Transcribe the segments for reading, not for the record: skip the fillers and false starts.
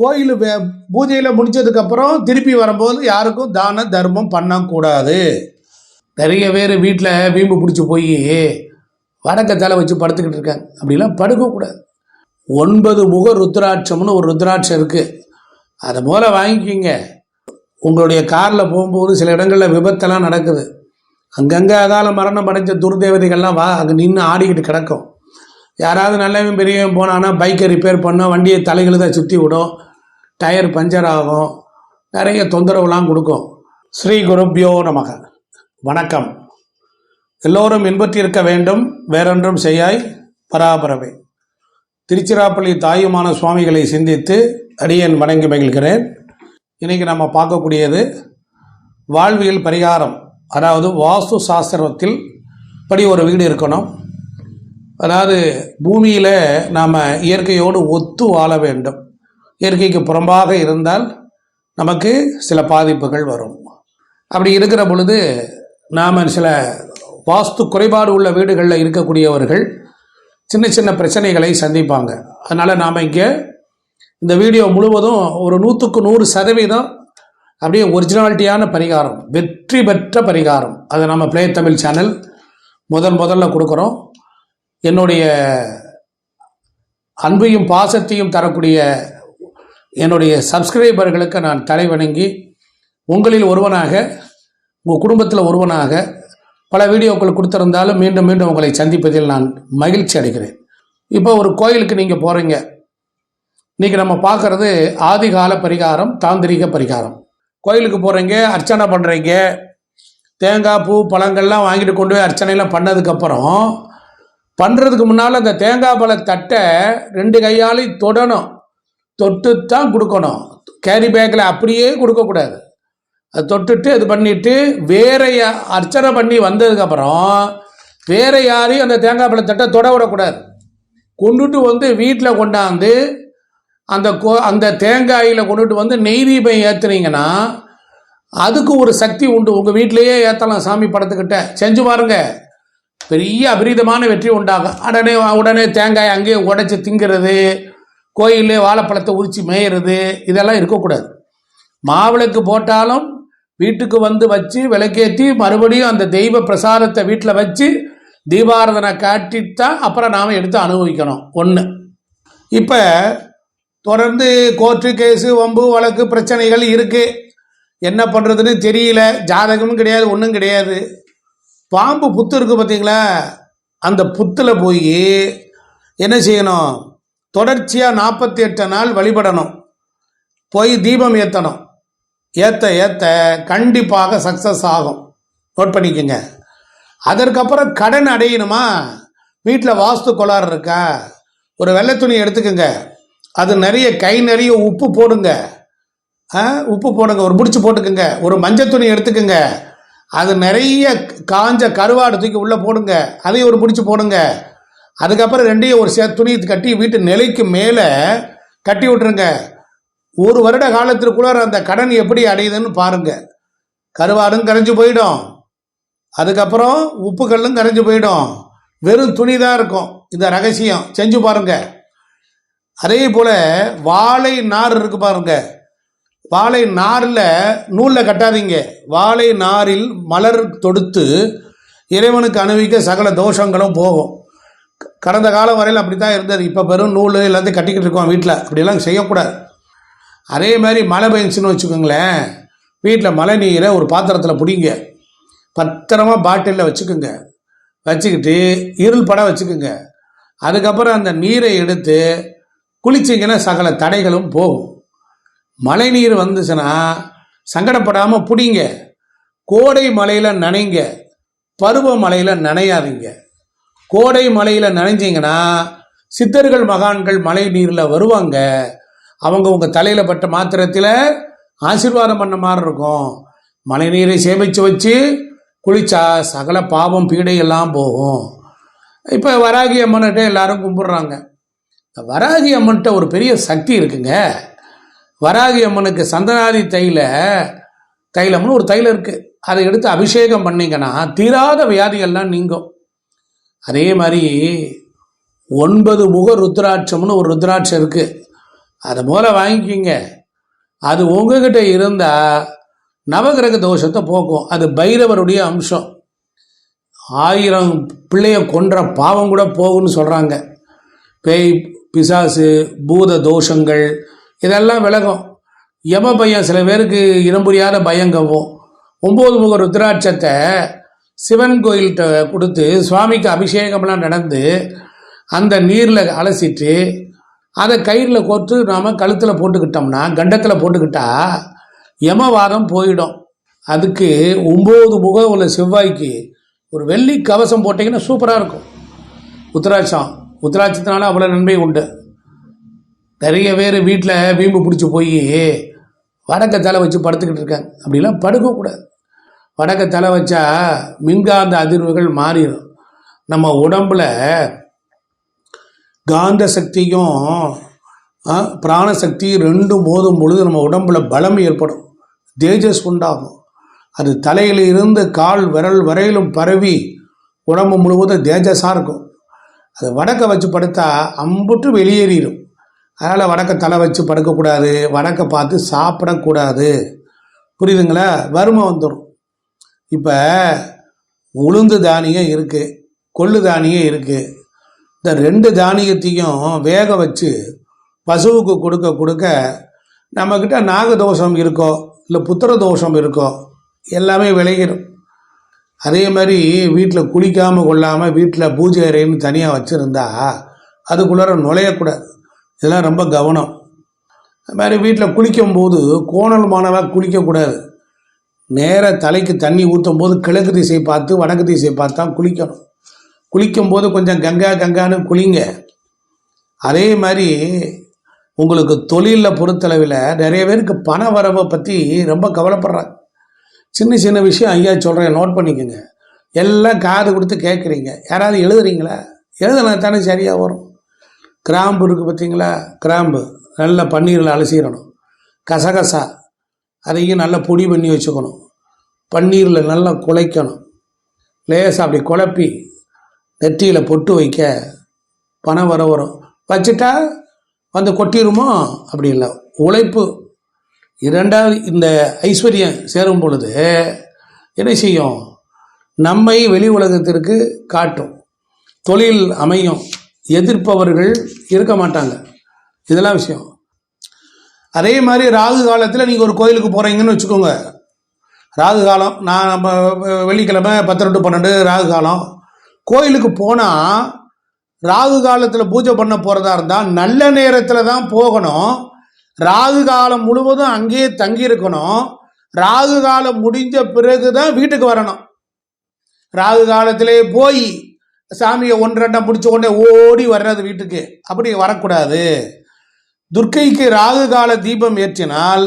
கோயில் பூஜையில் முடித்ததுக்கப்புறம் திருப்பி வரும்போது யாருக்கும் தான தர்மம் பண்ணக்கூடாது. நிறைய பேர் வீட்டில் வீம்பு பிடிச்சி போய் வடக்க தலை வச்சு படுத்துக்கிட்டு இருக்காங்க. அப்படிலாம் படுக்கக்கூடாது. 9 முக ருத்ராட்சம்னு ஒரு ருத்ராட்சம் இருக்குது. அதை போல் வாங்கிக்கிங்க. உங்களுடைய காரில் போகும்போது சில இடங்களில் விபத்தெல்லாம் நடக்குது. அங்கங்கே அகால மரணம் அடைஞ்ச துர்தேவதைகள்லாம் அங்கே நின்று ஆடிக்கிட்டு கிடக்கும். யாராவது நல்லவன் பெரியவன் போனான்னா பைக்கை ரிப்பேர் பண்ணோம், வண்டியை தலைகளுதை சுற்றி விடும், டயர் பஞ்சர் ஆகும், நிறைய தொந்தரவுலாம் கொடுக்கும். ஸ்ரீ குருப்யோ நமக. வணக்கம். எல்லோரும் இன்பற்றிருக்க வேண்டும், வேறொன்றும் செய்யாய் பராபரவே. திருச்சிராப்பள்ளி தாயுமான சுவாமிகளை சிந்தித்து அடியேன் வணங்கி மகிழ்கிறேன். இன்றைக்கி நம்ம பார்க்கக்கூடியது வாழ்வியல் பரிகாரம். அதாவது வாஸ்து சாஸ்திரத்தில் படி ஒரு வீடு இருக்கணும். அதாவது பூமியில் நாம் இயற்கையோடு ஒத்து வாழ வேண்டும். இயற்கைக்கு புறம்பாக இருந்தால் நமக்கு சில பாதிப்புகள் வரும். அப்படி இருக்கிற பொழுது நாம் சில வாஸ்து குறைபாடு உள்ள வீடுகளில் இருக்கக்கூடியவர்கள் சின்ன சின்ன பிரச்சனைகளை சந்திப்பாங்க. அதனால் நாம் இங்கே இந்த வீடியோ முழுவதும் ஒரு 100க்கு 100% அப்படியே ஒரிஜினாலிட்டியான பரிகாரம், வெற்றி பெற்ற பரிகாரம். அதை நம்ம பிளே தமிழ் சேனல் முதல்ல கொடுக்குறோம். என்னுடைய அன்பையும் பாசத்தையும் தரக்கூடிய என்னுடைய சப்ஸ்கிரைபர்களுக்கு நான் தலை வணங்கி உங்களில் ஒருவனாக, உங்கள் குடும்பத்தில் ஒருவனாக பல வீடியோக்கள் கொடுத்துருந்தாலும் மீண்டும் மீண்டும் உங்களை சந்திப்பதில் நான் மகிழ்ச்சி அடைகிறேன். இப்போ ஒரு கோயிலுக்கு நீங்கள் போகிறீங்க. இன்றைக்கி நம்ம பார்க்குறது ஆதிகால பரிகாரம், தாந்திரிக பரிகாரம். கோயிலுக்கு போகிறீங்க, அர்ச்சனை பண்ணுறீங்க, தேங்காய் பூ பழங்கள்லாம் வாங்கிட்டு கொண்டு போய் அர்ச்சனைலாம் பண்ணதுக்கப்புறம் பண்ணுறதுக்கு முன்னால் அந்த தேங்காய் பழ தட்டை 2 கையாலையும் தொடணும். தொட்டு தான் கொடுக்கணும். கேரி பேக்கில் அப்படியே கொடுக்கக்கூடாது. அது தொட்டுட்டு இது பண்ணிவிட்டு வேற அர்ச்சனை பண்ணி வந்ததுக்கப்புறம் வேற யாரையும் அந்த தேங்காய் பழ தட்டை தொட விடக்கூடாது. கொண்டுட்டு வீட்டில் கொண்டாந்து அந்த தேங்காயில் கொண்டுட்டு நெய் தீபம் ஏற்றுனீங்கன்னா அதுக்கு ஒரு சக்தி உண்டு. உங்கள் வீட்டிலையே ஏற்றலாம். சாமி படத்துக்கிட்ட செஞ்சு பாருங்க, பெரிய அபரீதமான வெற்றி உண்டாகும். உடனே தேங்காய் அங்கேயே உடைச்சி திங்கிறது, கோயிலே வாழைப்பழத்தை உரிச்சு மேயிறது, இதெல்லாம் இருக்கக்கூடாது. மாவிளக்கு போட்டாலும் வீட்டுக்கு வச்சு விளக்கேற்றி மறுபடியும் அந்த தெய்வ பிரசாதத்தை வீட்டில் வச்சு தீபாராதனை காட்டித்தான் அப்புறம் நாம் எடுத்து அனுபவிக்கணும். 1. இப்போ தொடர்ந்து கோர்ட்டு கேஸு வம்பு வழக்கு பிரச்சனைகள் இருக்குது. என்ன பண்ணுறதுன்னு தெரியல. ஜாதகமும் கிடையாது, ஒன்றும் கிடையாது. பாம்பு புத்து இருக்குது பார்த்தீங்களா, அந்த புத்தில் போய் என்ன செய்யணும்? தொடர்ச்சியாக 48 நாள் வழிபடணும். போய் தீபம் ஏற்றணும். ஏற்ற கண்டிப்பாக சக்ஸஸ் ஆகும். நோட் பண்ணிக்கோங்க. அதற்கப்புறம் கடன் அடையணுமா? வீட்டில் வாஸ்து கோளாறு இருக்கா? ஒரு வெள்ளை துணி எடுத்துக்கோங்க. அது நிறைய கை நிறைய உப்பு போடுங்க. ஒரு முடிச்சு போட்டுக்குங்க. ஒரு மஞ்சள் துணி எடுத்துக்கோங்க. அது நிறைய காஞ்ச கருவாடு தூக்கி உள்ளே போடுங்க. அதையும் ஒரு முடிச்சு போடுங்க. அதுக்கப்புறம் 2ஐயும் ஒரு துணி கட்டி வீட்டு நிலைக்கு மேலே கட்டி விட்டுருங்க. 1 வருட காலத்திற்குள்ள அந்த கடன் எப்படி அடையுதுன்னு பாருங்க. கருவாடும் கரைஞ்சி போயிடும். அதுக்கப்புறம் உப்புக்கல்லும் கரைஞ்சி போயிடும். வெறும் துணி தான் இருக்கும். இந்த ரகசியம் செஞ்சு பாருங்க. அதே போல் வாழை நார் இருக்கு பாருங்க. வாழை நாரில் நூலில் கட்டாதீங்க. வாழை நாரில் மலர் தொடுத்து இறைவனுக்கு அணிவிக்க சகல தோஷங்களும் போகும். கடந்த காலம் வரையில் அப்படி தான் இருந்தது. இப்போ பெரும் நூல் எல்லாத்தையும் கட்டிக்கிட்டு இருக்கோம் வீட்டில். அப்படிலாம் செய்யக்கூடாது. அதே மாதிரி மழை பெஞ்சுன்னு வச்சுக்கோங்களேன். வீட்டில் மழை நீரை ஒரு பாத்திரத்தில் பிடிங்க. பத்திரமா பாட்டிலில் வச்சுக்கோங்க. வச்சுக்கிட்டு இருள் படம் வச்சுக்கோங்க. அதுக்கப்புறம் அந்த நீரை எடுத்து குளிச்சிங்கன்னா சகல தடைகளும் போகும். மழை நீர் வந்துச்சுன்னா சங்கடப்படாமல் பிடிங்க. கோடை மழையில் நனைங்க, பருவ மழையில் நனையாதீங்க. கோடை மழையில் நனைஞ்சிங்கன்னா சித்தர்கள் மகான்கள் மழை நீரில் வருவாங்க. அவங்க உங்கள் தலையில் பட்ட மாத்திரத்தில் ஆசீர்வாதம் பண்ண மாதிரி இருக்கும். மழை நீரை சேமித்து வச்சு குளிச்சா சகல பாவம் பீடை எல்லாம் போகும். இப்போ வராகி அம்மன்கிட்ட எல்லாரும் கும்பிட்றாங்க. வராகி அம்மன்கிட்ட ஒரு பெரிய சக்தி இருக்குங்க. வராகி அம்மனுக்கு சந்தனாதி தைலம்னு ஒரு தைலம் இருக்குது. அதை எடுத்து அபிஷேகம் பண்ணிங்கன்னா தீராத வியாதிகள்லாம் நீங்கும். அதே மாதிரி 9 முக ருத்ராட்சம்னு ஒரு ருத்ராட்சம் இருக்குது. அதை போல வாங்கிக்கிங்க. அது உங்ககிட்ட இருந்தால் நவகிரக தோஷத்தை போக்கும். அது பைரவருடைய அம்சம். 1000 பிள்ளைய கொன்ற பாவம் கூட போகும்னு சொல்கிறாங்க. பேய் பிசாசு பூத தோஷங்கள் இதெல்லாம் விலகும். யம பயம் சில பேருக்கு இனம் புரியாத பயங்கவும். 9 முக ருத்ராட்சத்தை சிவன் கோயில்கிட்ட கொடுத்து சுவாமிக்கு அபிஷேகம்லாம் நடந்து அந்த நீரில் அலசிட்டு அதை கயிறில் கோர்த்து நாம் கழுத்தில் போட்டுக்கிட்டோம்னா, கண்டத்தில் போட்டுக்கிட்டா யமவாதம் போயிடும். அதுக்கு 9 முகம் உள்ள செவ்வாய்க்கு ஒரு வெள்ளி கவசம் போட்டிங்கன்னா சூப்பராக இருக்கும். உத்திராட்சத்தினால அவ்வளோ நன்மை உண்டு. நிறைய பேர் வீட்டில் வீம்பு பிடிச்சி போய் வடக்க தலை வச்சு படுத்துக்கிட்டு இருக்காங்க. அப்படிலாம் படுக்கக்கூடாது. வடக்க தலை வச்சா மின்காந்த அதிர்வுகள் மாறிடும். நம்ம உடம்புல காந்த சக்தியும் பிராணசக்தி ரெண்டும் மோதும் பொழுது நம்ம உடம்புல பலம் ஏற்படும், தேஜஸ் உண்டாகும். அது தலையில் இருந்து கால் விரல் வரையிலும் பரவி உடம்பு முழுவதும் தேஜஸாக இருக்கும். அது வடக்க வச்சு படுத்தா அம்புட்டு வெளியேறிடும். அதனால் வடக்க தலை வச்சு படுக்கக்கூடாது, வடக்க பார்த்து சாப்பிடக்கூடாது. புரியுதுங்களா? வறுமை வந்துடும். இப்போ உளுந்து தானியம் இருக்குது, கொள்ளு தானியம் இருக்குது. இந்த 2 தானியத்தையும் வேக வச்சு பசுவுக்கு கொடுக்க கொடுக்க நம்மக்கிட்ட நாகதோஷம் இருக்கோ இல்லை புத்திர தோஷம் இருக்கோ எல்லாமே விளையிடும். அதே மாதிரி வீட்டில் குளிக்காமல் கொள்ளாமல் வீட்டில் பூஜை அறைன்னு தனியாக வச்சுருந்தா அதுக்குள்ளார நுழையக்கூடாது. இதெல்லாம் ரொம்ப கவனம். அது மாதிரி வீட்டில் குளிக்கும்போது கோணல் மாணவாக குளிக்கக்கூடாது. நேராக தலைக்கு தண்ணி ஊற்றும் போது கிழக்கு திசை பார்த்து வடக்கு திசை பார்த்து தான் குளிக்கணும். குளிக்கும்போது கொஞ்சம் கங்கான்னு குளிங்க. அதே மாதிரி உங்களுக்கு தொழிலில் பொறுத்தளவில் நிறைய பேருக்கு பண வரவை பற்றி ரொம்ப கவலைப்படுறாங்க. சின்ன சின்ன விஷயம் ஐயா சொல்கிறேன், நோட் பண்ணிக்கோங்க. எல்லாம் காது கொடுத்து கேட்குறீங்க. யாராவது எழுதுறீங்களா? எழுதுனா தானே சரியாக வரும். கிராம்பு இருக்குது பார்த்தீங்களா? கிராம்பு நல்லா பன்னீரில் அலசிடணும். கசகசா அதையும் நல்லா பொடி பண்ணி வச்சுக்கணும். பன்னீரில் நல்லா குழைக்கணும். லேசாக அப்படி குழப்பி நெற்றியில் பொட்டு வைக்க பணம் வரும். வச்சுட்டா வந்து கொட்டிடுமோ? அப்படி இல்லை, உழைப்பு. 2வது இந்த ஐஸ்வர்யம் சேரும் பொழுது என்ன செய்யும்? நம்மை வெளி உலகத்திற்கு காட்டும், தொழில் அமையும், எதிர்ப்பவர்கள் இருக்க மாட்டாங்க. இதெல்லாம் விஷயம். அதே மாதிரி ராகு காலத்தில் நீங்கள் ஒரு கோயிலுக்கு போகிறீங்கன்னு வச்சுக்கோங்க. ராகு காலம், நான் நம்ம வெள்ளிக்கிழமை 10 to 12 ராகு காலம். கோயிலுக்கு போனால் ராகு காலத்தில் பூஜை பண்ண போகிறதா இருந்தால் நல்ல நேரத்தில் தான் போகணும். ராகு காலம் முழுவதும் அங்கேயே தங்கி இருக்கணும். ராகு காலம் முடிஞ்ச பிறகு தான் வீட்டுக்கு வரணும். ராகு காலத்திலே போய் சாமியை 1-2 முடிச்ச உடனே ஓடி வர்றது வீட்டுக்கு, அப்படி வரக்கூடாது. துர்க்கைக்கு ராகு கால தீபம் ஏற்றினால்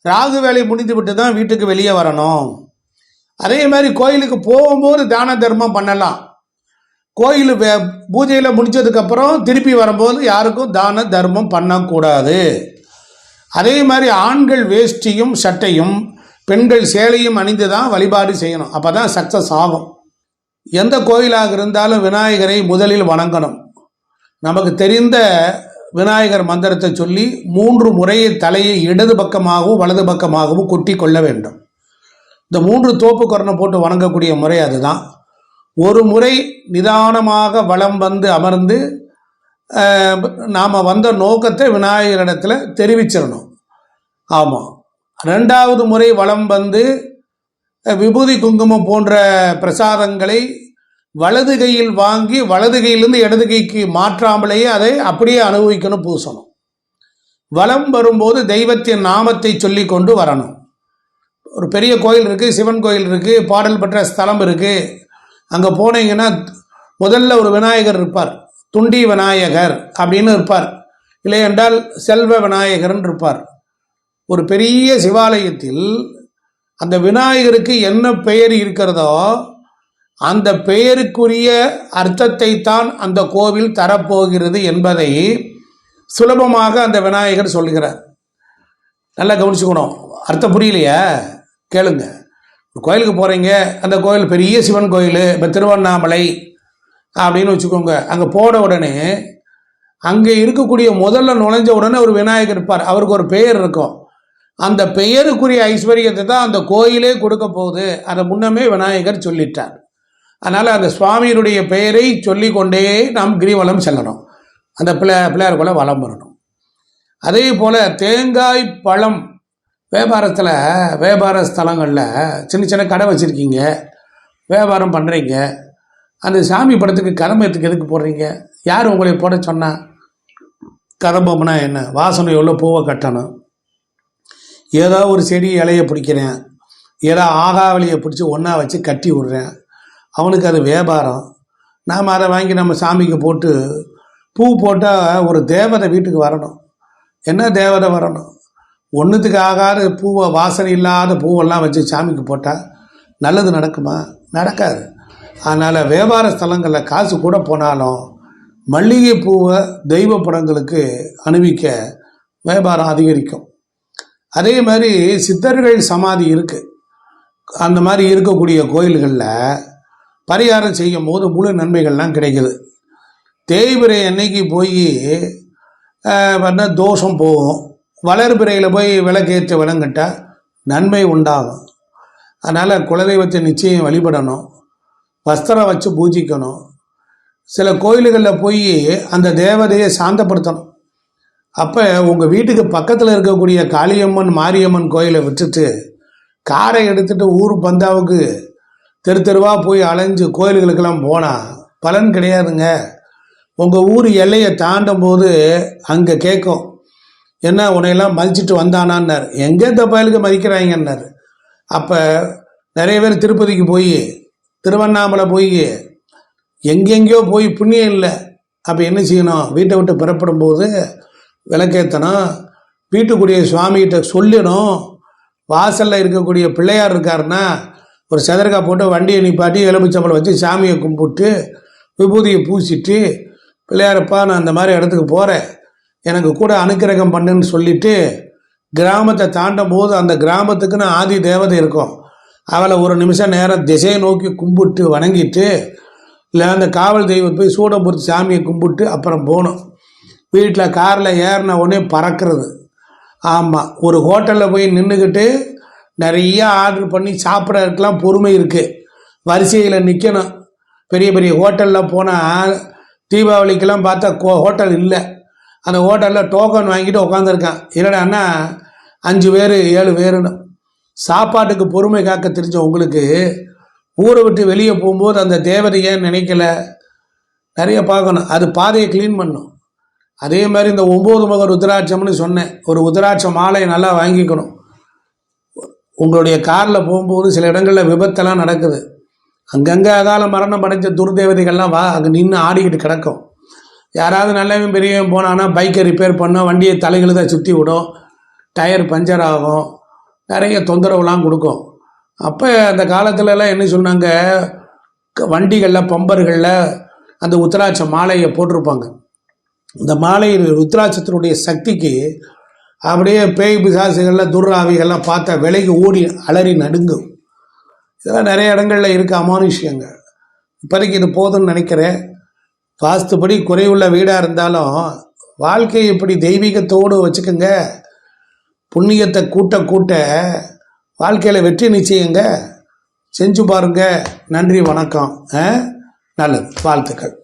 ராகு வேலை முடிந்து விட்டு தான் வீட்டுக்கு வெளியே வரணும். அதே மாதிரி கோயிலுக்கு போகும்போது தான தர்மம் பண்ணலாம். கோயில் பூஜையில் முடிச்சதுக்கப்புறம் திருப்பி வரும்போது யாருக்கும் தான தர்மம் பண்ணக்கூடாது. அதே மாதிரி ஆண்கள் வேஷ்டியும் சட்டையும் பெண்கள் சேலையும் அணிந்து தான் வழிபாடு செய்யணும். அப்போ தான் சக்ஸஸ் ஆகும். எந்த கோயிலாக இருந்தாலும் விநாயகரை முதலில் வணங்கணும். நமக்கு தெரிந்த விநாயகர் மந்திரத்தை சொல்லி 3 முறை தலையை இடது பக்கமாகவும் வலது பக்கமாகவும் கொட்டி கொள்ள வேண்டும். இந்த 3 தோப்பு கொரணை போட்டு வணங்கக்கூடிய முறை அதுதான். ஒரு முறை நிதானமாக வலம் வந்து அமர்ந்து நாம் வந்த நோக்கத்தை விநாயகரிடத்தில் தெரிவிச்சிடணும். ஆமாம். 2வது முறை வலம் வந்து விபூதி குங்குமம் போன்ற பிரசாதங்களை வலது கையில் வாங்கி வலது கையிலிருந்து இடது கைக்கு மாற்றாமலேயே அதை அப்படியே அனுபவிக்கணும், பூசணும். வலம் வரும்போது தெய்வத்தின் நாமத்தை சொல்லி கொண்டு வரணும். ஒரு பெரிய கோயில் இருக்குது, சிவன் கோயில் இருக்குது, பாடல் பெற்ற ஸ்தலம் இருக்குது. அங்கே போனீங்கன்னா முதல்ல ஒரு விநாயகர் இருப்பார், துண்டி விநாயகர் அப்படின்னு இருப்பார். இல்லை என்றால் செல்வ விநாயகர்ன்னு இருப்பார். ஒரு பெரிய சிவாலயத்தில் அந்த விநாயகருக்கு என்ன பெயர் இருக்கிறதோ அந்த பெயருக்குரிய அர்த்தத்தை தான் அந்த கோவில் தரப்போகிறது என்பதை சுலபமாக அந்த விநாயகர் சொல்கிறார். நல்லா கவனிச்சுக்கணும். அர்த்தம் புரியலையா? கேளுங்க. ஒரு கோயிலுக்கு போகிறீங்க, அந்த கோயில் பெரிய சிவன் கோயில், இப்போ திருவண்ணாமலை அப்படின்னு வச்சுக்கோங்க. அங்கே போன உடனே அங்கே இருக்கக்கூடிய முதல்ல நுழைஞ்ச உடனே ஒரு விநாயகர் இருப்பார். அவருக்கு ஒரு பெயர் இருக்கும். அந்த பெயருக்குரிய ஐஸ்வர்யத்தை தான் அந்த கோயிலே கொடுக்க போகுது. அதை முன்னமே விநாயகர் சொல்லிட்டார். அதனால் அந்த சுவாமியினுடைய பெயரை சொல்லிக்கொண்டே நாம் கிரிவலம் செல்லணும். அந்த பிள்ளையாருக்குள்ள வலம் வரணும். அதே போல் தேங்காய் பழம் வியாபாரத்தில், வியாபார ஸ்தலங்களில் சின்ன சின்ன கடை வச்சுருக்கீங்க, வியாபாரம் பண்ணுறீங்க. அந்த சாமி படத்துக்கு கதம்பத்துக்கு எதுக்கு போடுறீங்க? யார் உங்களை போட சொன்னா? கதம்பம்னா என்ன? வாசனை உள்ள பூவை கட்டணும். ஏதோ ஒரு செடி இலையை பிடிக்கிறேன், ஏதோ ஆகாவலியை பிடிச்சி ஒன்றா வச்சு கட்டி விடுறேன். அவனுக்கு அது வியாபாரம். நாம் அதை வாங்கி நம்ம சாமிக்கு போட்டு பூ போட்டால் ஒரு தேவதை வீட்டுக்கு வரணும். என்ன தேவதை வரணும்? ஒன்றுத்துக்கு ஆகாத பூவை, வாசனை இல்லாத பூவெல்லாம் வச்சு சாமிக்கு போட்டால் நல்லது நடக்குமா? நடக்காது. அதனால் வியாபார ஸ்தலங்களில் காசு கூட போனாலும் மல்லிகை பூவை தெய்வ படங்களுக்கு அணிவிக்க வியாபாரம் அதிகரிக்கும். அதே மாதிரி சித்தர்கள் சமாதி இருக்குது. அந்த மாதிரி இருக்கக்கூடிய கோயில்களில் பரிகாரம் செய்யும் போது முழு நன்மைகள்லாம் கிடைக்குது. தேய்பிரை அன்னைக்கு போய் தோஷம் போகும். வளர்பிறையில் போய் விளக்கேற்ற விளங்கிட்டால் நன்மை உண்டாகும். அதனால் குலதெய்வத்தை நிச்சயம் வழிபடணும். வஸ்திரம் வச்சு பூஜிக்கணும். சில கோயில்களில் போய் அந்த தேவதையை சாந்தப்படுத்தணும். அப்போ உங்கள் வீட்டுக்கு பக்கத்தில் இருக்கக்கூடிய காளியம்மன், மாரியம்மன் கோயிலை விட்டுட்டு காரை எடுத்துகிட்டு ஊர் பந்தாவுக்கு தெரு தெருவாக போய் அலைஞ்சு கோயில்களுக்கெல்லாம் போனால் பலன் கிடையாதுங்க. உங்கள் ஊர் எல்லையை தாண்டும் போது அங்கே கேட்கும், என்ன உன்னையெல்லாம் மதிச்சுட்டு வந்தானான்னார். எங்கே இந்த பயலுக்கு மதிக்கிறாங்கன்னார். அப்போ நிறைய பேர் திருப்பதிக்கு போய், திருவண்ணாமலை போய், எங்கெங்கேயோ போய் புண்ணியம் இல்லை. அப்போ என்ன செய்யணும்? வீட்டை விட்டு புறப்படும் போது விளக்கேற்றணும். வீட்டுக்குரிய சுவாமிகிட்ட சொல்லணும். வாசலில் இருக்கக்கூடிய பிள்ளையார் இருக்காருன்னா ஒரு சதரக்காய் போட்டு வண்டியை நிப்பாட்டி எலுமிச்சம்பழம் வச்சு சாமியை கும்பிட்டு விபூதியை பூசிட்டு, பிள்ளையாரப்பா நான் அந்த மாதிரி இடத்துக்கு போகிறேன், எனக்கு கூட அனுக்கிரகம் பண்ணுன்னு சொல்லிவிட்டு கிராமத்தை தாண்டும் போது அந்த கிராமத்துக்குன்னு ஆதி தேவதை இருக்கும். அவளை ஒரு நிமிஷம் நேரம் திசையை நோக்கி கும்பிட்டு வணங்கிட்டு, இல்லை அந்த காவல் தெய்வம் போய் சூடம் பொறுத்து சாமியை கும்பிட்டு அப்புறம் போகணும். வீட்டில் காரில் ஏறின உடனே பறக்கிறது. ஆமாம், ஒரு ஹோட்டலில் போய் நின்றுக்கிட்டு நிறைய ஆர்டர் பண்ணி சாப்பிட்றதுக்கெலாம் பொறுமை இருக்குது. வரிசையில் நிற்கணும். பெரிய பெரிய ஹோட்டலில் போனால் தீபாவளிக்கெல்லாம் பார்த்தா ஹோட்டல் இல்லை. அந்த ஹோட்டலில் டோக்கன் வாங்கிட்டு உட்காந்துருக்கான். இல்லைடான்னா 5 பேர் 7 பேருன்னு. சாப்பாட்டுக்கு பொறுமை காக்க தெரிஞ்ச உங்களுக்கு ஊரை விட்டு வெளியே போகும்போது அந்த தேவதையை நினைக்கல. நிறைய பார்க்கணும். அது பாதையை க்ளீன் பண்ணும். அதே மாதிரி இந்த 9 முக ருத்ராட்சம்னு சொன்னேன். ஒரு ருத்ராட்ச மாலையை நல்லா வாங்கிக்கணும். உங்களுடைய காரில் போகும்போது சில இடங்களில் விபத்தெல்லாம் நடக்குது. அங்கங்கே அகால மரணம் அடைஞ்ச துர்தேவதைகள்லாம் அங்கே நின்று ஆடிக்கிட்டு கிடக்கும். யாராவது நல்லவன் பெரியவன் போனான்னா பைக்கை ரிப்பேர் பண்ணோம், வண்டியை தலைகளுத சுற்றி விடும், டயர் பஞ்சர் ஆகும், நிறைய தொந்தரவுலாம் கொடுக்கும். அப்போ அந்த காலத்துலலாம் என்ன சொன்னாங்க, வண்டிகளில் பம்பர்களில் அந்த உத்திராட்ச மாலையை போட்டிருப்பாங்க. இந்த மாலை ருத்ராட்சத்தினுடைய சக்திக்கு அப்படியே பேய் பிசாசுகளில் துர்ராவிகள்லாம் பார்த்தா விலைக்கு ஓடி அலறி நடுங்கும். இதெல்லாம் நிறைய இடங்களில் இருக்க அமானுஷ்யங்கள். இப்போதைக்கு இது போதும்னு நினைக்கிறேன். வாஸ்துப்படி குறைவுள்ள வீடாக இருந்தாலும் வாழ்க்கையை இப்படி தெய்வீகத்தோடு வச்சுக்கோங்க. புண்ணியத்தை கூட்ட கூட்ட வாழ்க்கையில் வெற்றி நிச்சயங்க. செஞ்சு பாருங்க. நன்றி, வணக்கம். நல்லது, வாழ்த்துக்கள்.